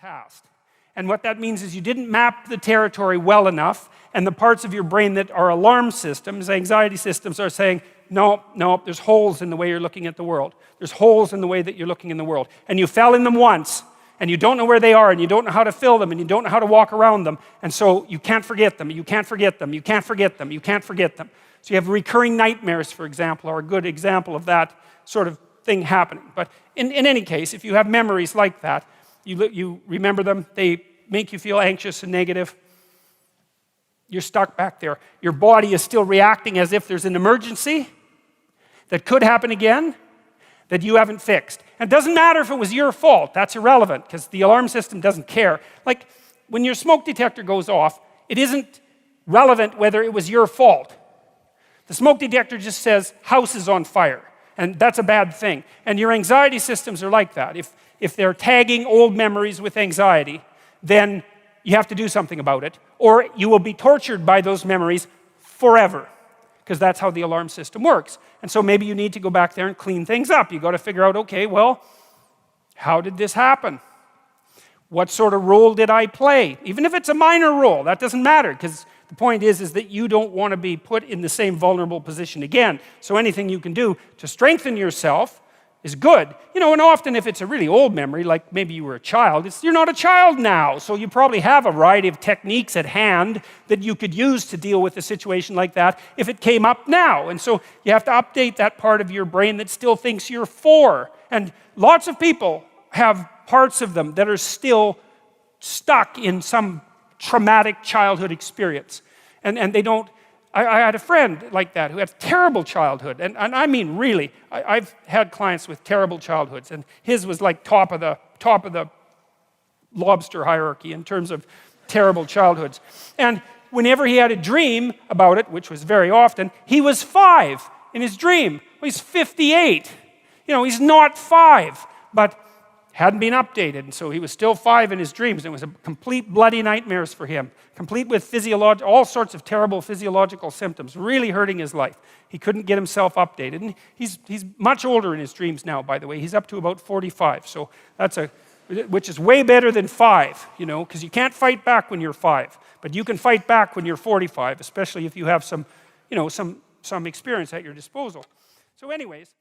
past. And what that means is you didn't map the territory well enough, and the parts of your brain that are alarm systems, anxiety systems, are saying, no, there's holes in the way you're looking at the world. There's holes in the way that you're looking in the world. And you fell in them once, and you don't know where they are, and you don't know how to fill them, and you don't know how to walk around them, and so you can't forget them, you can't forget them, you can't forget them, you can't forget them. So you have recurring nightmares, for example, are a good example of that sort of thing happening. But in any case, if you have memories like that, you remember them, they make you feel anxious and negative, you're stuck back there. Your body is still reacting as if there's an emergency that could happen again that you haven't fixed. And it doesn't matter if it was your fault, that's irrelevant, because the alarm system doesn't care. Like, when your smoke detector goes off, it isn't relevant whether it was your fault. The smoke detector just says, house is on fire. And that's a bad thing. And your anxiety systems are like that. If they're tagging old memories with anxiety, then you have to do something about it. Or you will be tortured by those memories forever. Because that's how the alarm system works. And so maybe you need to go back there and clean things up. You've got to figure out, okay, well, how did this happen? What sort of role did I play? Even if it's a minor role, that doesn't matter, because the point is that you don't want to be put in the same vulnerable position again. So anything you can do to strengthen yourself is good. You know, and often if it's a really old memory, like maybe you were a child, you're not a child now, so you probably have a variety of techniques at hand that you could use to deal with a situation like that if it came up now. And so you have to update that part of your brain that still thinks you're 4. And lots of people have parts of them that are still stuck in some traumatic childhood experience. And they don't. I had a friend like that who had a terrible childhood, and I mean really, I've had clients with terrible childhoods, and his was like top of the lobster hierarchy in terms of terrible childhoods. And whenever he had a dream about it, which was very often, he was 5 in his dream. Well, he's 58. You know, he's not 5, but hadn't been updated, and so he was still 5 in his dreams. It was a complete bloody nightmares for him, complete with all sorts of terrible physiological symptoms, really hurting his life. He couldn't get himself updated, and he's much older in his dreams now, by the way. He's up to about 45, so which is way better than 5, you know, because you can't fight back when you're 5, but you can fight back when you're 45, especially if you have some experience at your disposal. So anyways.